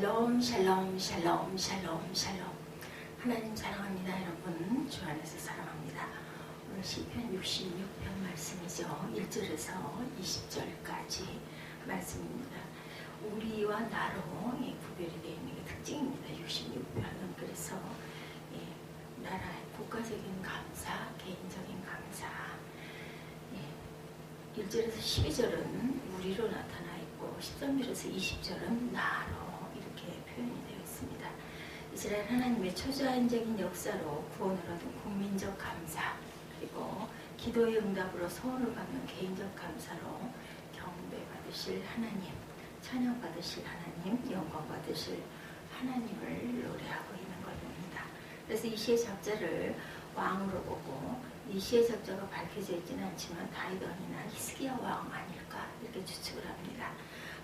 샬롬 샬롬 샬롬 샬롬. 하나님 사랑합니다. 여러분 주 안에서 사랑합니다. 오늘 시편 66편 말씀이죠. 1절에서 20절까지 말씀입니다. 우리와 나로 구별이 되어 있는 게 특징입니다. 66편은 그래서 나라의 국가적인 감사, 개인적인 감사. 1절에서 12절은 우리로 나타나 있고 13절에서 20절은 나로 이렇게 표현이 되어 있습니다. 이스라엘 하나님의 초자연적인 역사로 구원을 얻은 국민적 감사, 그리고 기도의 응답으로 소원을 받는 개인적 감사로 경배받으실 하나님, 찬양받으실 하나님, 영광받으실 하나님을 노래하고 있는 것입니다. 그래서 이 시의 작자를 왕으로 보고 이 시의 작자가 밝혀져 있지는 않지만 다윗 왕이나 히스기야 왕 아닐까 이렇게 추측을 합니다.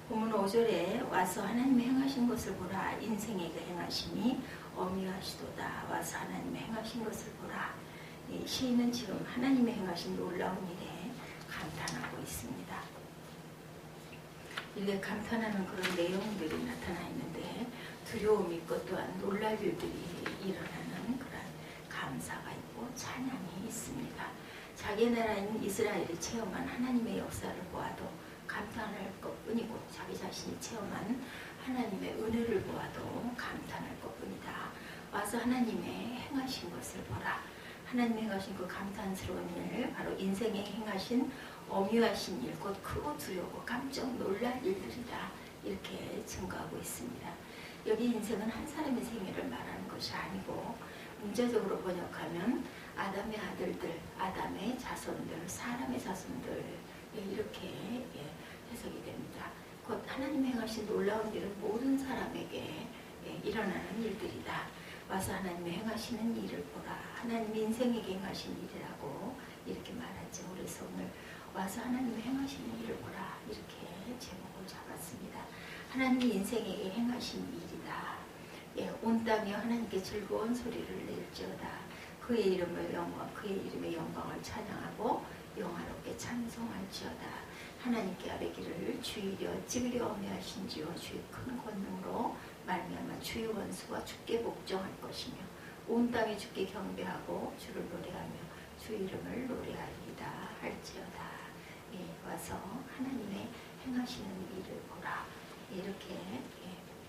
본문 5절에 와서 하나님의 행하신 것을 보라. 인생의 그 행하심이 어미하시도다. 와서 하나님의 행하신 것을 보라. 시인은 지금 하나님의 행하신 놀라운 일에 감탄하고 있습니다. 이게 감탄하는 그런 내용들이 나타나 있는데 두려움이 있고 또한 놀랄 일들이 일어나는 그런 감사가 있고 찬양이 있습니다. 자기 나라인 이스라엘이 체험한 하나님의 역사를 보아도 감탄할 것뿐이고 자기 자신이 체험한 하나님의 은혜를 보아도 감탄할 것뿐이다. 와서 하나님의 행하신 것을 보라. 하나님의 행하신 그 감탄스러운 일, 바로 인생에 행하신 엄유하신 일, 곧 크고 두려워 깜짝 놀랄 일들이다. 이렇게 증거하고 있습니다. 여기 인생은 한 사람의 생애를 말하는 것이 아니고 문자적으로 번역하면 아담의 아들들, 아담의 자손들, 사람의 자손들 이렇게 해석이 됩니다. 곧 하나님 행하신 놀라운 일은 모든 사람에게 일어나는 일들이다. 와서 하나님의 행하시는 일을 보라. 하나님 인생에게 행하신 일이라고 이렇게 말하죠. 그래서 오늘 와서 하나님의 행하시는 일을 보라 이렇게 제목을 잡았습니다. 하나님이 인생에게 행하신 일이다. 온 땅에 하나님께 즐거운 소리를 낼지어다. 그의 이름의 영광을 찬양하고 영화롭게 찬송할지어다. 하나님께 아뢰기를 주이려 찍으려 엄해하신지요 주의 큰 권능으로 말미암아 주의 원수와 주께 복종할 것이며 온 땅에 주께 경배하고 주를 노래하며 주 이름을 노래하리이다 할지어다. 와서 하나님의 행하시는 일을 보라. 이렇게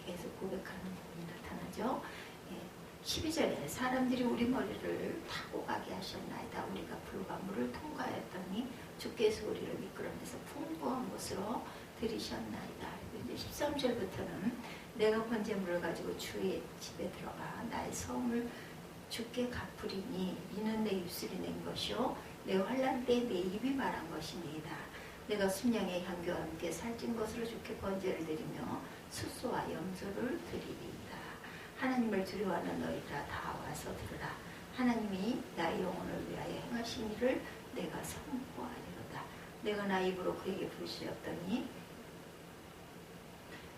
계속 고백하는 부분이 나타나죠. 12절에 사람들이 우리 머리를 타고 가게 하셨나이다. 우리가 불과 물을 통과하였더니 주께서 우리를 미끄러면서 풍부한 곳으로 들이셨나이다. 이제 13절부터는 내가 번제물을 가지고 주의 집에 들어가 나의 소음을 주께 갚으리니 이는 내 입술이 낸 것이요 내 환난 때에 내 입이 말한 것이니이다. 내가 순양의 향기와 함께 살찐 것으로 주께 번제를 드리며 숫소와 염소를 드리리이다. 하나님을 두려워하는 너희들아 다 와서 들으라. 하나님이 나의 영혼을 위하여 행하신 일을 내가 선포하리로다. 내가 나의 입으로 그에게 부르시었더니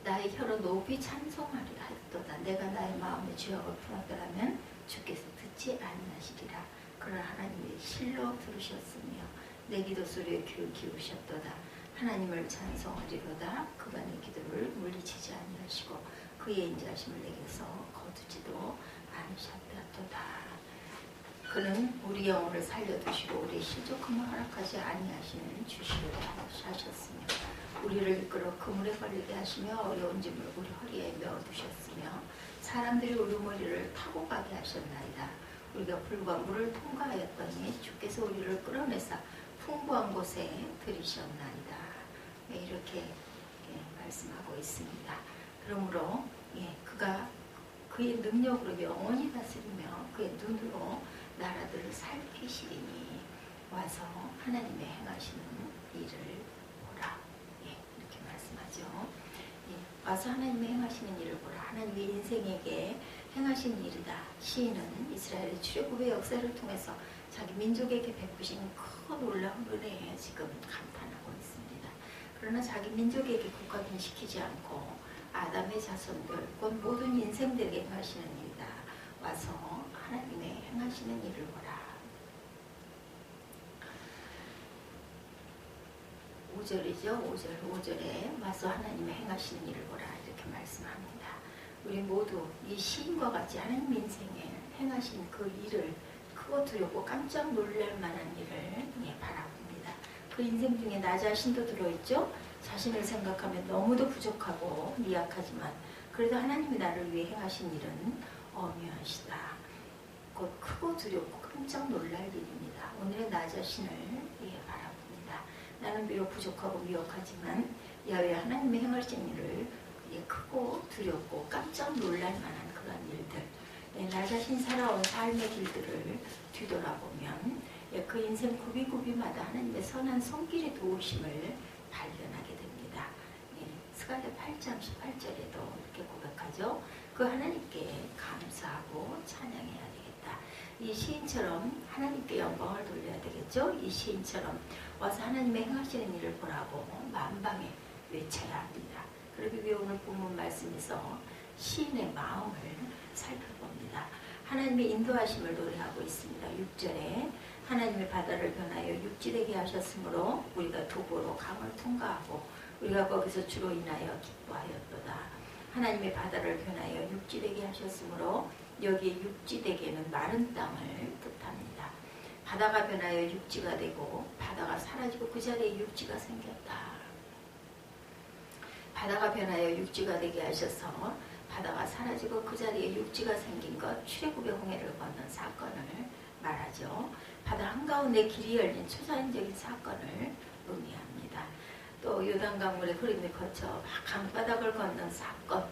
나의 혀로 높이 찬송하리라 했도다. 내가 나의 마음에 죄악을 풀었더라면 주께서 듣지 아니하시리라. 그러나 하나님이 실로 들으셨으며 내 기도 소리에 귀를 기울이셨도다. 하나님을 찬송하리로다. 그가 내 기도를 물리치지 아니하시고 그의 인자하심을 내게서 거두지도 않으셨도다. 그는 우리 영혼을 살려두시고 우리의 신족함을 허락하지 아니하시는 주시리라 하셨으며 우리를 이끌어 그물에 걸리게 하시며 어려운 짐을 우리 허리에 메어두셨으며 사람들이 우리 머리를 타고 가게 하셨나이다. 우리가 불과 물을 통과하였더니 주께서 우리를 끌어내사 풍부한 곳에 들이셨나이다. 이렇게 말씀하고 있습니다. 그러므로 그가 그의 능력으로 영원히 다스리며 그의 눈으로 나라들을 살피시리니 와서 하나님의 행하시는 일을 보라. 이렇게 말씀하죠. 와서 하나님의 행하시는 일을 보라. 하나님의 인생에게 행하신 일이다. 시인은 이스라엘의 출애굽의 역사를 통해서 자기 민족에게 베푸신 큰 놀라운 은혜에 지금 감탄하고 있습니다. 그러나 자기 민족에게 국가분시키지 않고 아담의 자손들, 곧 모든 인생들에게 행하시는 일이다. 와서 하나님의 행하시는 일을 보라. 5절이죠. 5절에 와서 하나님의 행하시는 일을 보라 이렇게 말씀합니다. 우리 모두 이 시인과 같이 하나님 인생에 행하신 그 일을 크고 두렵고 깜짝 놀랄 만한 일을 바라봅니다. 그 인생 중에 나 자신도 들어있죠. 자신을 생각하면 너무도 부족하고 미약하지만 그래도 하나님이 나를 위해 행하신 일은 어마어마하시다. 곧 크고 두렵고 깜짝 놀랄 일입니다. 오늘의 나 자신을 바라봅니다. 나는 비록 부족하고 미약하지만 야외 하나님의 행하신 일을 크고 두렵고 깜짝 놀랄 만한 그런 일들, 나 자신 살아온 삶의 길들을 뒤돌아보면 그 인생 구비구비마다 하나님의 선한 손길의 도우심을 발견하게 됩니다. 스가랴 8장 18절에도 이렇게 고백하죠. 그 하나님께 감사하고 찬양해야 되겠다. 이 시인처럼 하나님께 영광을 돌려야 되겠죠. 이 시인처럼 와서 하나님의 행하시는 일을 보라고 만방에 외쳐야 합니다. 그러기 위해 오늘 본문 말씀에서 시인의 마음을 살펴봅니다. 하나님의 인도하심을 노래하고 있습니다. 6절에 하나님의 바다를 변하여 육지되게 하셨으므로 우리가 도보로 강을 통과하고 우리가 거기서 주로 인하여 기뻐하였도다. 하나님의 바다를 변하여 육지되게 하셨으므로 여기에 육지되게는 마른 땅을 뜻합니다. 바다가 변하여 육지가 되고 바다가 사라지고 그 자리에 육지가 생겼다. 바다가 변하여 육지가 되게 하셔서 바다가 사라지고 그 자리에 육지가 생긴 것, 출애굽의 홍해를 건넌 사건을 말하죠. 바다 한가운데 길이 열린 초자연적인 사건을 의미합니다. 또 요단강물의 흐름이 거쳐 강바닥을 건넌 사건,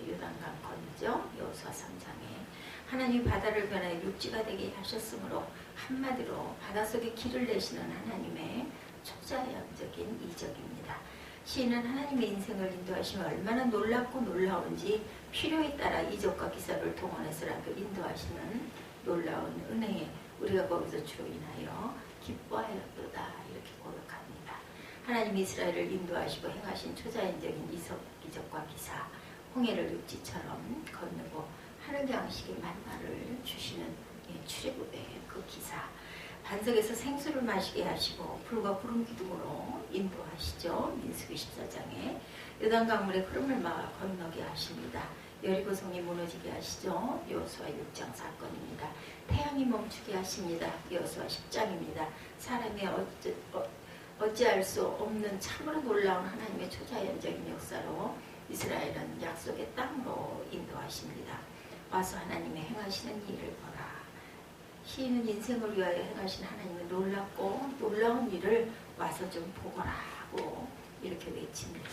요단강 건너죠. 여호수아 3장에 하나님이 바다를 변하여 육지가 되게 하셨으므로 한마디로 바닷속에 길을 내시는 하나님의 초자연적인 이적입니다. 시인은 하나님의 인생을 인도하시면 얼마나 놀랍고 놀라운지 필요에 따라 이적과 기사를 동원해서라도 인도하시는 놀라운 은혜에 우리가 거기서 주로 인하여 기뻐하였도다 이렇게 고백합니다. 하나님 이스라엘을 인도하시고 행하신 초자연적인 이적과 기사, 홍해를 육지처럼 건너고 하늘 양식의 만나를 주시는 출애굽의 그 기사, 반석에서 생수를 마시게 하시고 불과 구름 기둥으로 인도하시죠. 민수기 14장에 요단강물의 흐름을 막아 건너게 하십니다. 여리고성이 무너지게 하시죠. 여호수아 6장 사건입니다. 태양이 멈추게 하십니다. 여호수아 10장입니다. 사람이 어찌할 수 없는 참으로 놀라운 하나님의 초자연적인 역사로 이스라엘은 약속의 땅으로 인도하십니다. 와서 하나님의 행하시는 일을 보라. 시인은 인생을 위하여 행하신 하나님의 놀랍고 놀라운 일을 와서 좀 보거라 하고 이렇게 외칩니다.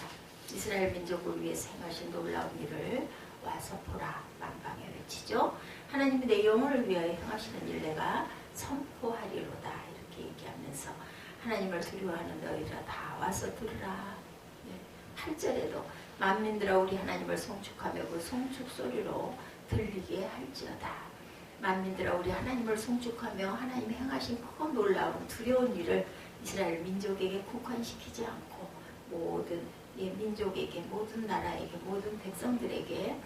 이스라엘 민족을 위해서 행하신 놀라운 일을 와서 보라 만방에 외치죠. 하나님이 내 영혼을 위하여 행하시는 일 내가 선포하리로다 이렇게 얘기하면서 하나님을 두려워하는 너희라 다 와서 들으라. 8절에도 만민들아 우리 하나님을 송축하며 그 송축 소리로 들리게 할지어다. 만민들아 우리 하나님을 송축하며 하나님이 행하신 크고 놀라운 두려운 일을 이스라엘 민족에게 국한시키지 않고 모든 민족에게 모든 나라에게 모든 백성들에게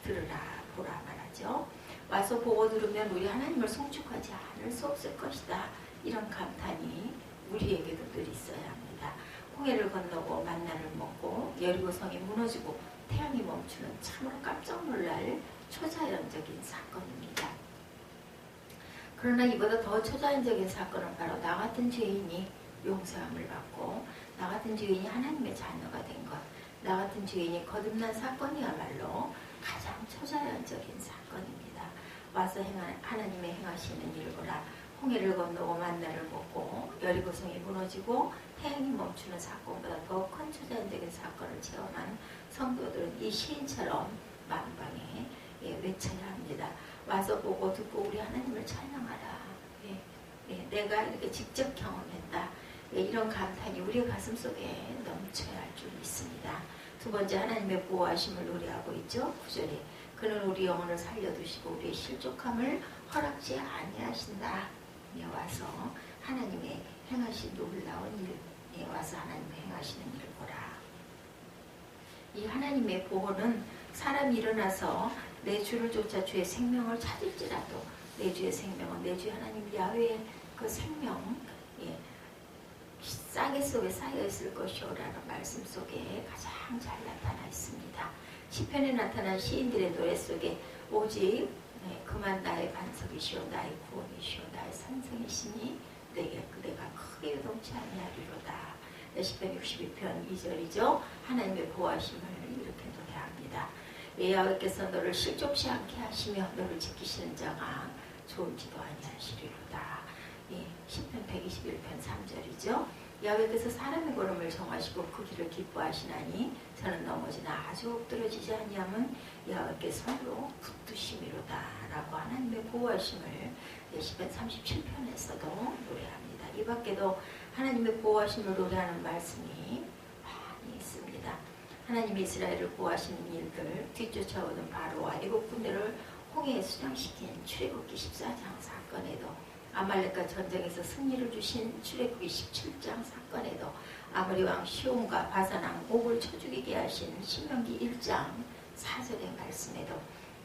들으라 보라 말하죠. 와서 보고 들으면 우리 하나님을 송축하지 않을 수 없을 것이다. 이런 감탄이 우리에게도 늘 있어야 합니다. 홍해를 건너고 만나를 먹고 여리고성이 무너지고 태양이 멈추는 참으로 깜짝 놀랄 초자연적인 사건입니다. 그러나 이보다 더 초자연적인 사건은 바로 나 같은 죄인이 용서함을 받고 나 같은 죄인이 하나님의 자녀가 된 것, 나 같은 죄인이 거듭난 사건이야말로 가장 초자연적인 사건입니다. 와서 하나님의 행하시는 일을 보라. 홍해를 건너고 만나를 먹고 여리고성이 무너지고 태양이 멈추는 사건보다 더 큰 초자연적인 사건을 체험한 성도들은 이 시인처럼 만방에 외쳐야 합니다. 와서 보고 듣고 우리 하나님을 찬양하라. 내가 이렇게 직접 경험했다. 이런 감탄이 우리의 가슴 속에 넘쳐야 할 줄 믿습니다. 두 번째 하나님의 보호하심을 노래하고 있죠. 9절에 그는 우리 영혼을 살려두시고 우리의 실족함을 허락지 아니하신다. 와서 하나님의 행하신 놀라운 일, 와서 하나님의 행하시는 일을 보라. 이 하나님의 보호는 사람이 일어나서 내 주를 쫓아 주의 생명을 찾을지라도 내 주의 생명은 내 주 하나님 야훼의 그 생명 싸개 속에 쌓여 있을 것이오라는 말씀 속에 가장 잘 나타나 있습니다. 시편에 나타난 시인들의 노래 속에 오직 그만 나의 반석이시오 나의 구원이시오 나의 산성이시니 그대가 크게 요동치 아니하리로다. 시편 62편 2절이죠. 하나님의 보호하심을 이렇게 노래합니다. 여호와께서 너를 실족치 않게 하시며 너를 지키시는 자가 좋을지도 아니하시리로다. 시편 121편 3절이죠. 여호와께서 사람의 걸음을 정하시고 그 길을 기뻐하시나니 저는 넘어지나 아주 엎드러지지 아니하면 여호와께서 손으로 붙드심이로다 라고 하나님의 보호하심을 시편 37편에서도 노래합니다. 이 밖에도 하나님의 보호하심을 노래하는 말씀이 많이 있습니다. 하나님이 이스라엘을 보호하시는 일들, 뒤쫓아오는 바로와 애국 군대를 홍해에 수장시킨 출애굽기 14장 사건에도, 아말렉과 전쟁에서 승리를 주신 출애굽기 17장 사건에도, 아모리 왕 시온과 바산 왕 옥을 쳐 죽이게 하신 신명기 1장 4절의 말씀에도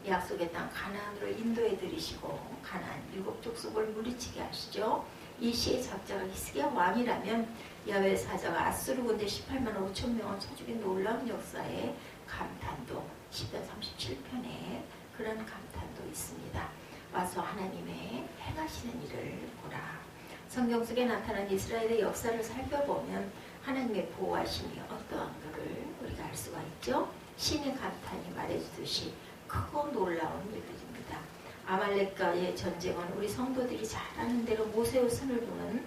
약속의 땅 가나안으로 인도해 들이시고 가나안 7 족속을 물리치게 하시죠. 이 시의 작자가 히스기야 왕이라면 야훼 사자가 아수르 군대 18만 5천 명을 쳐 죽인 놀라운 역사의 감탄도 시편 37편에 그런 감탄도 있습니다. 와서 하나님의 행하시는 일을 보라. 성경 속에 나타난 이스라엘의 역사를 살펴보면 하나님의 보호하심이 어떠한 것을 우리가 알 수가 있죠. 신의 감탄이 말해주듯이 크고 놀라운 일들입니다. 아말렉과의 전쟁은 우리 성도들이 잘 아는 대로 모세의 손을 보는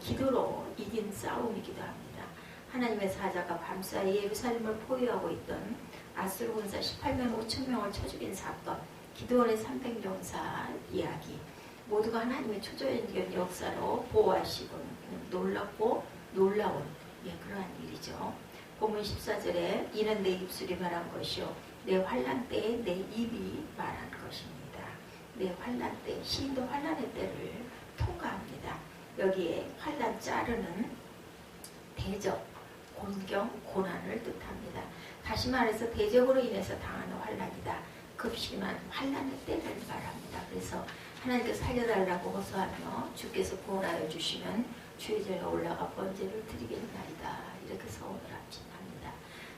기도로 이긴 싸움이기도 합니다. 하나님의 사자가 밤사이 예루살렘을 포위하고 있던 아수르 군사 18만 5천 명을 쳐 죽인 사건, 기드온의 300용사 이야기, 모두가 하나님의 초자연적인 역사로 보호하시고 놀랍고 놀라운 그러한 일이죠. 본문 14절에 이는 내 입술이 말한 것이요 내 환난 때에 내 입이 말한 것입니다. 내 환난 때, 시인도 환난의 때를 통과합니다. 여기에 환난 자르는 대적, 곤경, 고난을 뜻합니다. 다시 말해서 대적으로 인해서 당하는 환난이다. 급심한 환난의 때를 말합니다. 그래서 하나님께서 살려달라고 호소하며 주께서 구원하여 주시면 주의 제가 올라가 번제를 드리겠나이다. 이렇게 서원을 합진합니다.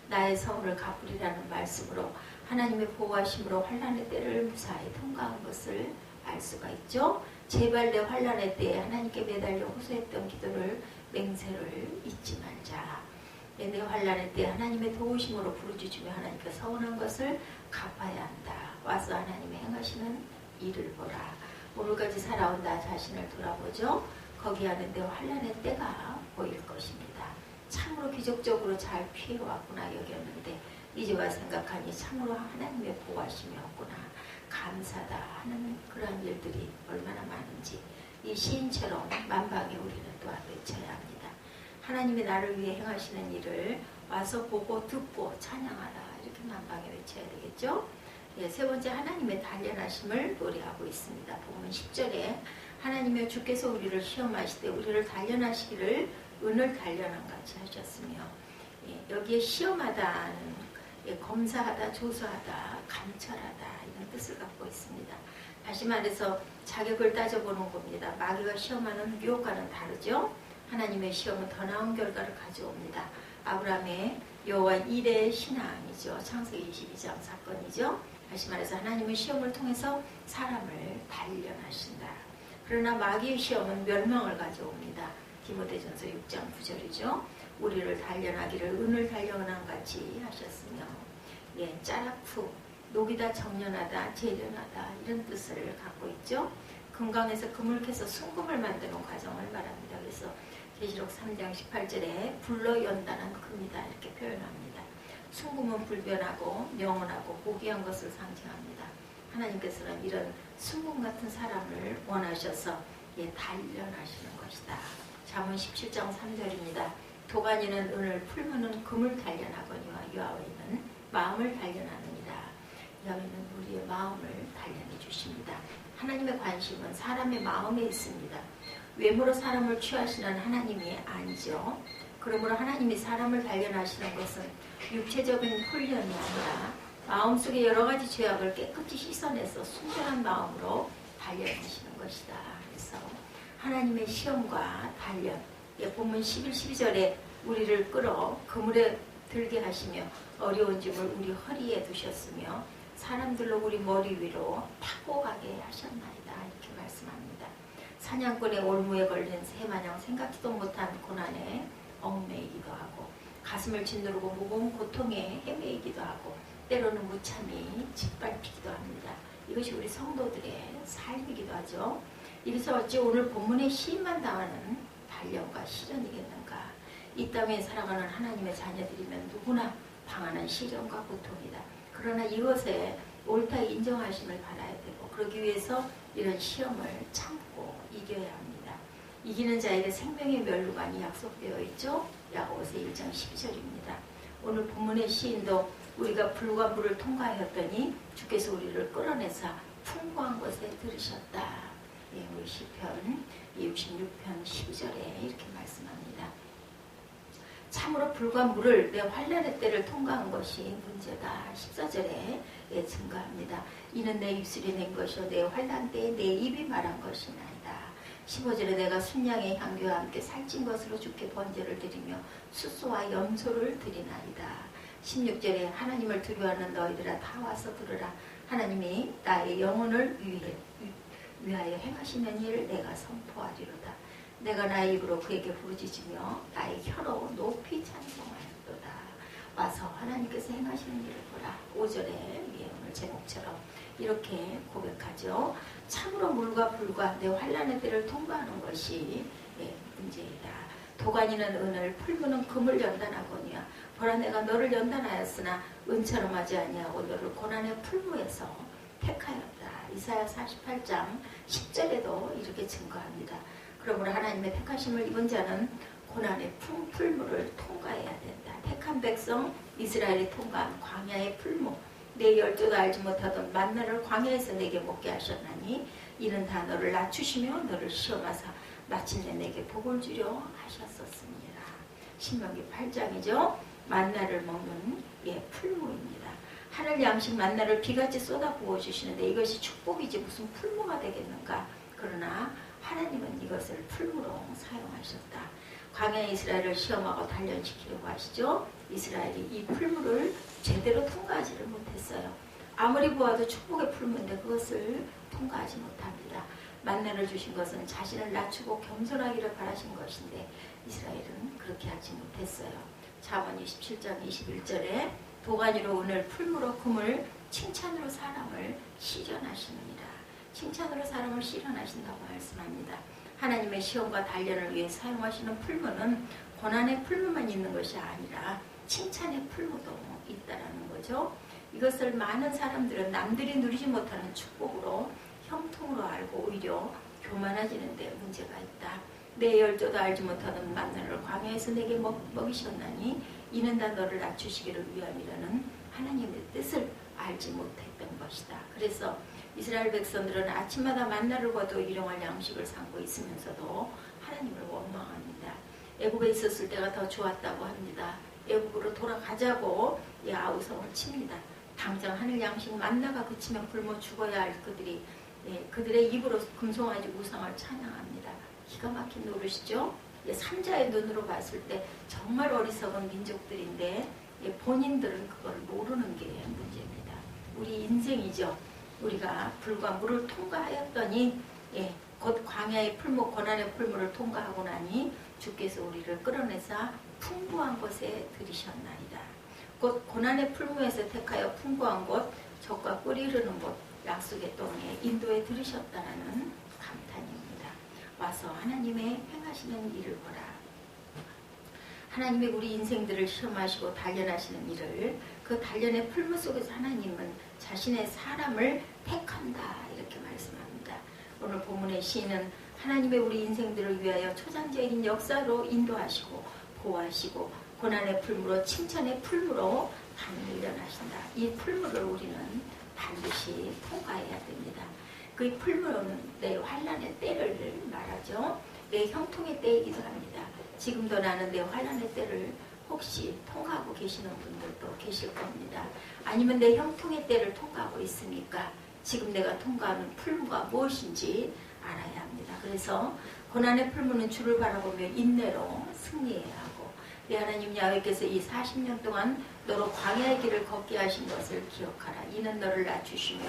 나의 서원을 갚으리라는 말씀으로 하나님의 보호하심으로 환난의 때를 무사히 통과한 것을 알 수가 있죠. 제발 내 환난의 때에 하나님께 매달려 호소했던 기도를 맹세를 잊지 말자. 내 환난의 때 하나님의 도우심으로 부르짖으며 하나님께 서원한 것을 갚아야 한다. 와서 하나님의 행하시는 일을 보라. 오늘까지 살아온 나 자신을 돌아보죠. 거기 안에 내 환난의 때가 보일 것입니다. 참으로 기적적으로 잘 피해왔구나 여겼는데 이제와 생각하니 참으로 하나님의 보호하심이었구나. 감사다 하는 그러한 일들이 얼마나 많은지 이 시인처럼 만방에 우리는 또한 외쳐야 합니다. 하나님이 나를 위해 행하시는 일을 와서 보고 듣고 찬양하라. 이렇게 만방에 외쳐야 되겠죠. 세 번째 하나님의 단련하심을 노래하고 있습니다. 본문 10절에 하나님의 주께서 우리를 시험하시되 우리를 단련하시기를 은을 단련한 같이 하셨으며 여기에 시험하다는 검사하다, 조사하다, 감찰하다 이런 뜻을 갖고 있습니다. 다시 말해서 자격을 따져보는 겁니다. 마귀가 시험하는 유혹과는 다르죠. 하나님의 시험은 더 나은 결과를 가져옵니다. 아브라함의 여호와 일의 신앙이죠. 창세기 22장 사건이죠. 다시 말해서 하나님의 시험을 통해서 사람을 단련하신다. 그러나 마귀의 시험은 멸망을 가져옵니다. 디모데전서 6장 9절이죠. 우리를 단련하기를 은을 단련한 같이 하셨으며 짜락후, 녹이다 정련하다, 재련하다 이런 뜻을 갖고 있죠. 금강에서 금을 캐서 순금을 만드는 과정을 말합니다. 그래서 계시록 3장 18절에 불러 연단한 금이다 이렇게 표현합니다. 순금은 불변하고 명언하고 고귀한 것을 상징합니다. 하나님께서는 이런 순금 같은 사람을 원하셔서 단련하시는 것이다. 잠언 17장 3절입니다. 도가니는 은을 풀무는 금을 단련하거니와 여호와는 마음을 단련하느니라. 여호와는 우리의 마음을 단련해 주십니다. 하나님의 관심은 사람의 마음에 있습니다. 외모로 사람을 취하시는 하나님이 아니죠. 그러므로 하나님이 사람을 단련하시는 것은 육체적인 훈련이 아니라 마음속에 여러 가지 죄악을 깨끗이 씻어내서 순전한 마음으로 단련하시는 것이다. 그래서 하나님의 시험과 단련, 본문 11, 12절에 우리를 끌어 그물에 들게 하시며 어려운 짐을 우리 허리에 두셨으며 사람들로 우리 머리 위로 타고 가게 하셨나이다. 이렇게 말씀합니다. 사냥꾼의 올무에 걸린 새마냥 생각지도 못한 고난에 얽매이기도 하고 가슴을 짓누르고 무거운 고통에 헤매이기도 하고 때로는 무참히 짓밟히기도 합니다. 이것이 우리 성도들의 삶이기도 하죠. 이래서 어찌 오늘 본문의 시인만 당하는 단련과 시련이겠는가. 이 땅에 살아가는 하나님의 자녀들이면 누구나 당하는 시련과 고통이다. 그러나 이것에 옳다 인정하심을 받아야 되고 그러기 위해서 이런 시험을 참고 이겨야 합니다. 이기는 자에게 생명의 멸류관이 약속되어 있죠. 야고보서 1장 12절입니다. 오늘 본문의 시인도 우리가 불과 물을 통과하였더니 주께서 우리를 끌어내사 풍부한 곳에 들으셨다. 예, 우리 시편 66편 12절에 이렇게 말씀합니다. 참으로 불과 물을 내 환난의 때를 통과한 것이 문제다. 14절에 예, 증거합니다. 이는 내 입술이 낸 것이요 내 환난 때에 내 입이 말한 것이나이다. 15절에 내가 순양의 향기와 함께 살찐 것으로 주께 번제를 드리며 숫소와 염소를 드리나이다. 16절에 하나님을 두려워하는 너희들아 다 와서 들으라. 하나님이 나의 영혼을 위하여 행하시는 일을 내가 선포하리로다. 내가 나의 입으로 그에게 부르짖으며 나의 혀로 높이 찬송하였도다. 와서 하나님께서 행하시는 일을 보라. 5절에 오늘 제목처럼 이렇게 고백하죠. 참으로 물과 불과 내 환난의 때를 통과하는 것이 문제이다. 도가니는 은을 풀무는 금을 연단하거니와 보라 내가 너를 연단하였으나 은처럼 하지 아니하고 너를 고난의 풀무에서 택하였다. 이사야 48장 10절에도 이렇게 증거합니다. 그러므로 하나님의 택하심을 입은 자는 고난의 풀무를 통과해야 된다. 택한 백성 이스라엘이 통과한 광야의 풀무 내 열조도 알지 못하던 만나를 광야에서 내게 먹게 하셨나니 이는 다 너를 낮추시며 너를 시험하사 마침내 내게 복을 주려 하셨었습니다. 신명기 8장이죠. 만나를 먹는 풀무입니다. 하늘 양식 만나를 비같이 쏟아 부어주시는데 이것이 축복이지 무슨 풀무가 되겠는가. 그러나 하나님은 이것을 풀무로 사용하셨다. 광야의 이스라엘을 시험하고 단련시키려고 하시죠. 이스라엘이 이 풀무를 제대로 통과하지를 못했어요. 아무리 보아도 축복의 풀무인데 그것을 통과하지 못합니다. 만나를 주신 것은 자신을 낮추고 겸손하기를 바라신 것인데 이스라엘은 그렇게 하지 못했어요. 잠언 27장 21절에 도가니로 은을 풀무로 금을 칭찬으로 사람을 시련하시느니라. 칭찬으로 사람을 시련하신다고 말씀합니다. 하나님의 시험과 단련을 위해 사용하시는 풀무는 고난의 풀무만 있는 것이 아니라 칭찬의 풀무도 있다라는 거죠. 이것을 많은 사람들은 남들이 누리지 못하는 축복으로 형통으로 알고 오히려 교만해지는 데 문제가 있다. 내 열조도 알지 못하던 만나를 광야에서 내게 먹이셨나니 이는 다 너를 낮추시기를 위함이라는 하나님의 뜻을 알지 못했던 것이다. 그래서 이스라엘 백성들은 아침마다 만나를 거둬 일용할 양식을 삼고 있으면서도 하나님을 원망합니다. 애굽에 있었을 때가 더 좋았다고 합니다. 애굽으로 돌아가자고 아우성을 칩니다. 당장 하늘 양식 만나가 그치면 굶어 죽어야 할 그들의 입으로 금송아지 우상을 찬양합니다. 기가 막힌 노릇이죠. 삼자의 눈으로 봤을 때 정말 어리석은 민족들인데 본인들은 그걸 모르는 게 문제입니다. 우리 인생이죠. 우리가 불과 물을 통과하였더니 곧 광야의 풀무 고난의 풀무를 통과하고 나니 주께서 우리를 끌어내사 풍부한 곳에 들이셨나이다. 곧 고난의 풀무에서 택하여 풍부한 곳 젖과 꿀이 흐르는 곳 약속의 땅에 인도에 들으셨다라는 감탄입니다. 와서 하나님의 행하시는 일을 보라. 하나님의 우리 인생들을 시험하시고 단련하시는 일을 그 단련의 풀무 속에서 하나님은 자신의 사람을 택한다 이렇게 말씀합니다. 오늘 본문의 시인은 하나님의 우리 인생들을 위하여 초장적인 역사로 인도하시고 보호하시고 고난의 풀무로 칭찬의 풀무로 단련하신다. 이 풀무를 우리는 반드시 통과해야 됩니다. 그 풀무는 내 환난의 때를 말하죠. 내 형통의 때이기도 합니다. 지금도 나는 내 환난의 때를 혹시 통과하고 계시는 분들도 계실 겁니다. 아니면 내 형통의 때를 통과하고 있으니까 지금 내가 통과하는 풀무가 무엇인지 알아야 합니다. 그래서 고난의 풀무는 주를 바라보며 인내로 승리해야 하고 내 하나님 야훼께서 이 40년 동안 너로 광야의 길을 걷게 하신 것을 기억하라. 이는 너를 낮추시며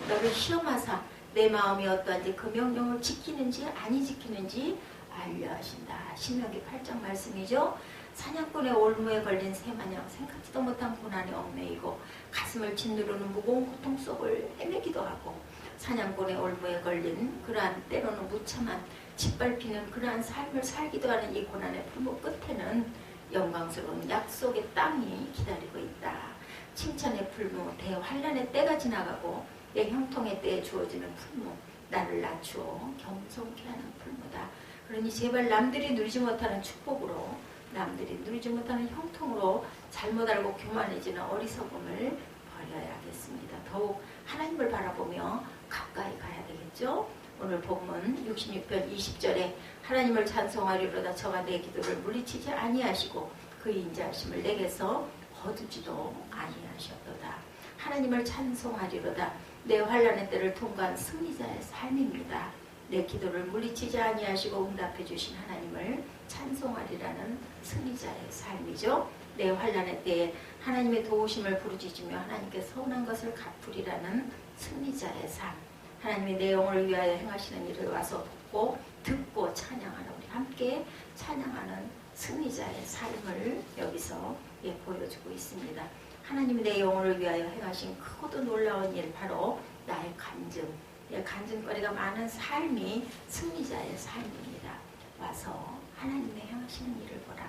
너를 시험하사 내 마음이 어떠한지 그 명령을 지키는지 아니 지키는지 알려 하신다. 신명기 8장 말씀이죠. 사냥꾼의 올무에 걸린 새마냥 생각지도 못한 고난에 얽매이고 가슴을 짓누르는 무거운 고통 속을 헤매기도 하고 사냥꾼의 올무에 걸린 그러한 때로는 무참한 짓밟히는 그러한 삶을 살기도 하는 이 고난의 풀무 끝에는 영광스러운 약속의 땅이 기다리고 있다. 칭찬의 풀무, 대환란의 때가 지나가고 내 형통의 때에 주어지는 풀무, 나를 낮추어 겸손케 하는 풀무다. 그러니 제발 남들이 누리지 못하는 축복으로, 남들이 누리지 못하는 형통으로 잘못 알고 교만해지는 어리석음을 버려야겠습니다. 더욱 하나님을 바라보며 가까이 가야 되겠죠. 오늘 본문 66편 20절에 하나님을 찬송하리로다 저가 내 기도를 물리치지 아니하시고 그 인자하심을 내게서 거두지도 아니하셨도다. 하나님을 찬송하리로다 내 환난의 때를 통과한 승리자의 삶입니다. 내 기도를 물리치지 아니하시고 응답해 주신 하나님을 찬송하리라는 승리자의 삶이죠. 내 환난의 때에 하나님의 도우심을 부르짖으며 하나님께 서운한 것을 갚으리라는 승리자의 삶. 하나님이 내 영혼을 위하여 행하시는 일을 와서 듣고 찬양하라. 우리 함께 찬양하는 승리자의 삶을 여기서 보여주고 있습니다. 하나님이 내 영혼을 위하여 행하신 크고도 놀라운 일, 바로 나의 간증거리가 많은 삶이 승리자의 삶입니다. 와서 하나님의 행하시는 일을 보라.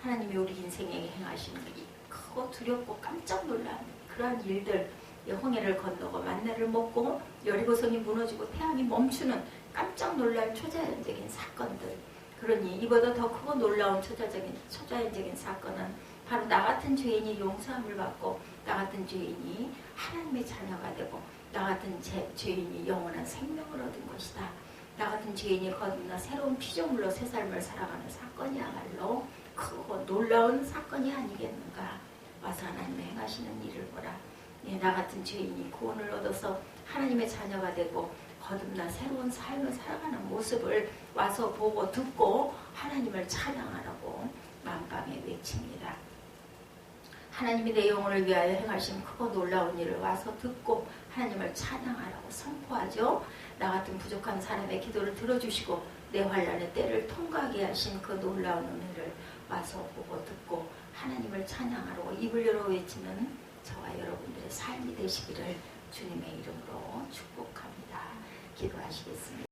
하나님이 우리 인생에 행하시는 이 크고 두렵고 깜짝 놀란 그러한 일들, 홍해를 건너고 만나를 먹고 여리고성이 무너지고 태양이 멈추는 깜짝 놀랄 초자연적인 사건들, 그러니 이보다 더 크고 놀라운 초자연적인 사건은 바로 나 같은 죄인이 용서함을 받고 나 같은 죄인이 하나님의 자녀가 되고 나 같은 죄인이 영원한 생명을 얻은 것이다. 나 같은 죄인이 거듭나 새로운 피조물로 새 삶을 살아가는 사건이야말로 크고 놀라운 사건이 아니겠는가. 와서 하나님의 행하시는 일을 보라. 나 같은 죄인이 구원을 얻어서 하나님의 자녀가 되고 거듭나 새로운 삶을 살아가는 모습을 와서 보고 듣고 하나님을 찬양하라고 만방에 외칩니다. 하나님이 내 영혼을 위하여 행하신 크고 놀라운 일을 와서 듣고 하나님을 찬양하라고 선포하죠. 나 같은 부족한 사람의 기도를 들어주시고 내 환난의 때를 통과하게 하신 그 놀라운 은혜를 와서 보고 듣고 하나님을 찬양하라고 입을 열어 외치는 저와 여러분들의 삶이 되시기를 주님의 이름으로 축복합니다. 기도하시겠습니다.